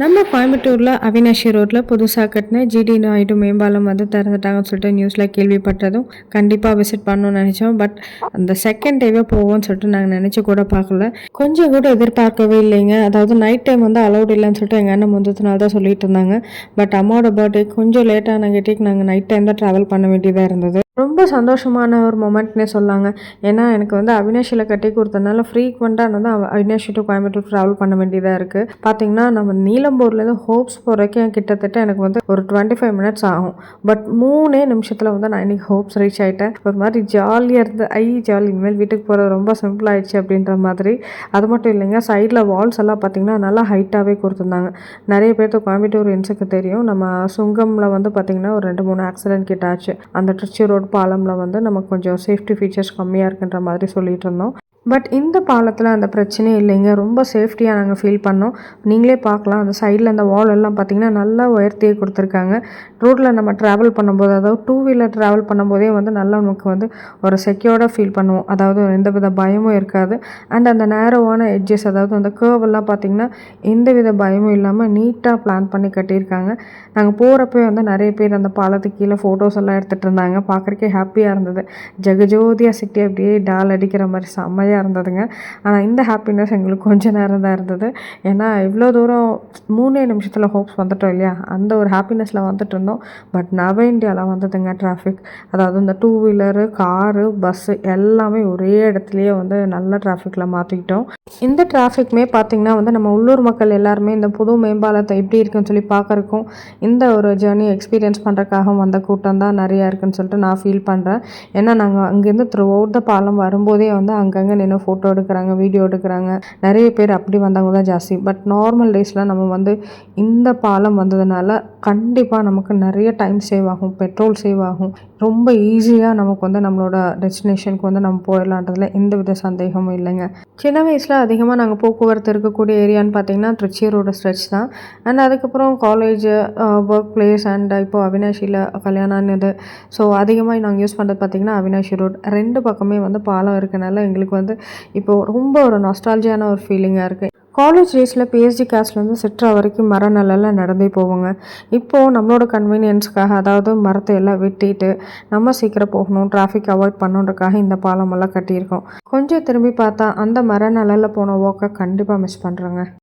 நம்ம கோயம்புத்தூரில் அவினாஷி ரோட்டில் புதுசாக கட்டின ஜிடி நாயுடு மேம்பாலம் வந்து திறந்துட்டாங்கன்னு சொல்லிட்டு நியூஸில் கேள்விப்பட்டதும் கண்டிப்பாக விசிட் பண்ணணும்னு நினச்சோம். பட் அந்த செகண்ட் டேவே போவோம்னு சொல்லிட்டு நாங்கள் நினச்சி கூட பார்க்கல, கொஞ்சம் கூட எதிர்பார்க்கவே இல்லைங்க. அதாவது நைட் டைம் வந்து அலௌட் இல்லைன்னு சொல்லிட்டு எங்கள் அண்ணன் முந்தத்து நாள் தான் சொல்லிட்டு இருந்தாங்க. பட் அம்மாவோட பர்த்டே கொஞ்சம் லேட்டான கேட்டிக்கு நாங்கள் நைட் டைம் தான் ட்ராவல் பண்ண வேண்டியதாக இருந்தது. ரொம்ப சந்தோஷமான ஒரு மொமெண்ட்னே சொல்லாங்க. ஏன்னா எனக்கு வந்து அவினாஷியில் கட்டி கொடுத்தனால ஃப்ரீக்வெண்ட்டாக வந்து அவினாஷி டு கோயம்புத்தூர் ட்ராவல் பண்ண வேண்டியதாக இருக்குது. பார்த்திங்கன்னா நம்ம நீலம்பூர்லேருந்து ஹோப்ஸ் போகிறதுக்கு கிட்டத்தட்ட எனக்கு வந்து ஒரு 25 மினிட்ஸ் ஆகும். பட் 3 நிமிஷத்தில் வந்து நான் இன்றைக்கி ஹோப்ஸ் ரீச் ஆகிட்டேன். ஒரு மாதிரி ஜாலியாக இருந்து ஜாலி, இனிமேல் வீட்டுக்கு போகிறது ரொம்ப சிம்பிள் ஆகிடுச்சு அப்படின்ற மாதிரி. அது மட்டும் இல்லைங்க, சைடில் வால்ஸ் எல்லாம் பார்த்திங்கன்னா நல்லா ஹைட்டாகவே கொடுத்துருந்தாங்க. நிறைய பேர்த்து கோயம்புத்தூர் இன்ஸுக்கு தெரியும், நம்ம சுங்கமில் வந்து பார்த்திங்கன்னா ஒரு 2-3 ஆக்சிடென்ட் கிட்ட ஆச்சு. அந்த திருச்சி ரோடு பாலமில் வந்து நமக்கு கொஞ்சம் சேஃப்டி ஃபீச்சர்ஸ் கம்மியாக இருக்குன்ற மாதிரி சொல்லிட்டு இருந்தோம். பட் இந்த பாலத்தில் அந்த பிரச்சனையே இல்லைங்க, ரொம்ப சேஃப்டியாக நாங்கள் ஃபீல் பண்ணோம். நீங்களே பார்க்கலாம், அந்த சைடில் அந்த வால் எல்லாம் பார்த்திங்கன்னா நல்லா உயர்த்தியே கொடுத்துருக்காங்க. ரோட்டில் நம்ம ட்ராவல் பண்ணும்போது, அதாவது 2 வீலர் ட்ராவல் பண்ணும்போதே வந்து நல்லா நமக்கு வந்து ஒரு செக்யூர்டாக ஃபீல் பண்ணுவோம். அதாவது எந்த வித பயமும் இருக்காது. அண்ட் அந்த நேரோவான எட்ஜஸ், அதாவது அந்த கர்வெல்லாம் பார்த்திங்கன்னா எந்த வித பயமும் இல்லாமல் நீட்டாக பிளான் பண்ணி கட்டியிருக்காங்க. நாங்கள் போகிறப்பே வந்து நிறைய பேர் அந்த பாலத்துக்கு கீழே ஃபோட்டோஸ் எல்லாம் எடுத்துகிட்டு இருந்தாங்க. பார்க்குறக்கே ஹாப்பியாக இருந்தது. ஜெகஜோதியாக சிட்டி அப்படியே டால் அடிக்கிற மாதிரி செம்மையாக இருந்ததுங்க. ஆனால் இந்த ஹாப்பினஸ் எங்களுக்கு கொஞ்சம் நேரம் தான் இருந்தது. ஏன்னா இவ்வளோ தூரம் 3 நிமிஷத்தில் ஹோப்ஸ் வந்துட்டோம் இல்லையா, அந்த ஒரு ஹாப்பினஸில் வந்துட்டு இருந்தோம். பட் நவ இந்தியாவில் வந்ததுங்க டிராஃபிக். அதாவது இந்த 2 வீலரு, காரு, பஸ்ஸு எல்லாமே ஒரே இடத்துலையே வந்து நல்ல டிராஃபிக்கில் மாற்றிக்கிட்டோம். இந்த டிராஃபிக்குமே பார்த்திங்கன்னா வந்து நம்ம உள்ளூர் மக்கள் எல்லாருமே இந்த புது மேம்பாலத்தை எப்படி இருக்குன்னு சொல்லி பார்க்குறக்கும், இந்த ஒரு ஜேர்னி எக்ஸ்பீரியன்ஸ் பண்ணுறதுக்காக வந்த கூட்டம் தான் நிறையா இருக்குதுன்னு சொல்லிட்டு நான் ஃபீல் பண்ணுறேன். ஏன்னா நாங்கள் அங்கேருந்து த்ரூ அவுட் த பாலம் வரும்போதே வந்து அங்கங்கே நின்று ஃபோட்டோ எடுக்கிறாங்க, வீடியோ எடுக்கிறாங்க. நிறைய பேர் அப்படி வந்தவங்க தான் ஜாஸ்தி. பட் நார்மல் டேஸில் நம்ம வந்து இந்த பாலம் வந்ததுனால கண்டிப்பாக நமக்கு நிறைய டைம் சேவ் ஆகும், பெட்ரோல் சேவ் ஆகும். ரொம்ப ஈஸியாக நமக்கு வந்து நம்மளோட டெஸ்டினேஷனுக்கு வந்து நம்ம போயிடலான்றதுல எந்த வித சந்தேகமும் இல்லைங்க. சின்ன வயசில் அதிகமாக நாங்கள் போக்குவரத்து இருக்கக்கூடிய ஏரியான்னு பார்த்திங்கன்னா திருச்சி ரோடு ஸ்ட்ரெச் தான். அண்ட் அதுக்கப்புறம் காலேஜ், ஒர்க் பிளேஸ் அண்ட் இப்போ அவினாஷியில் கல்யாணம் இது. ஸோ அதிகமாக நாங்கள் யூஸ் பண்ணுறது பார்த்திங்கன்னா அவினாஷி ரோட். 2 பக்கமே வந்து பாலம் இருக்கனால எங்களுக்கு வந்து இப்போது ரொம்ப ஒரு நாஸ்டாலஜியான ஒரு ஃபீலிங்காக இருக்குது. காலேஜ் டேஸில் பிஎஸ்டி கிளாஸ்லேருந்து சிட்ரா வரைக்கும் மர நிழலில் நடந்தே போவோங்க. இப்போது நம்மளோட கன்வீனியன்ஸ்க்காக, அதாவது மரத்தை எல்லாம் வெட்டிட்டு நம்ம சீக்கிரம் போகணும், டிராஃபிக் அவாய்ட் பண்ணணுன்றக்காக இந்த பாலமெல்லாம் கட்டியிருக்கோம். கொஞ்சம் திரும்பி பார்த்தா அந்த மர நிழலில் போன வாக்கை கண்டிப்பாக மிஸ் பண்ணுறோங்க.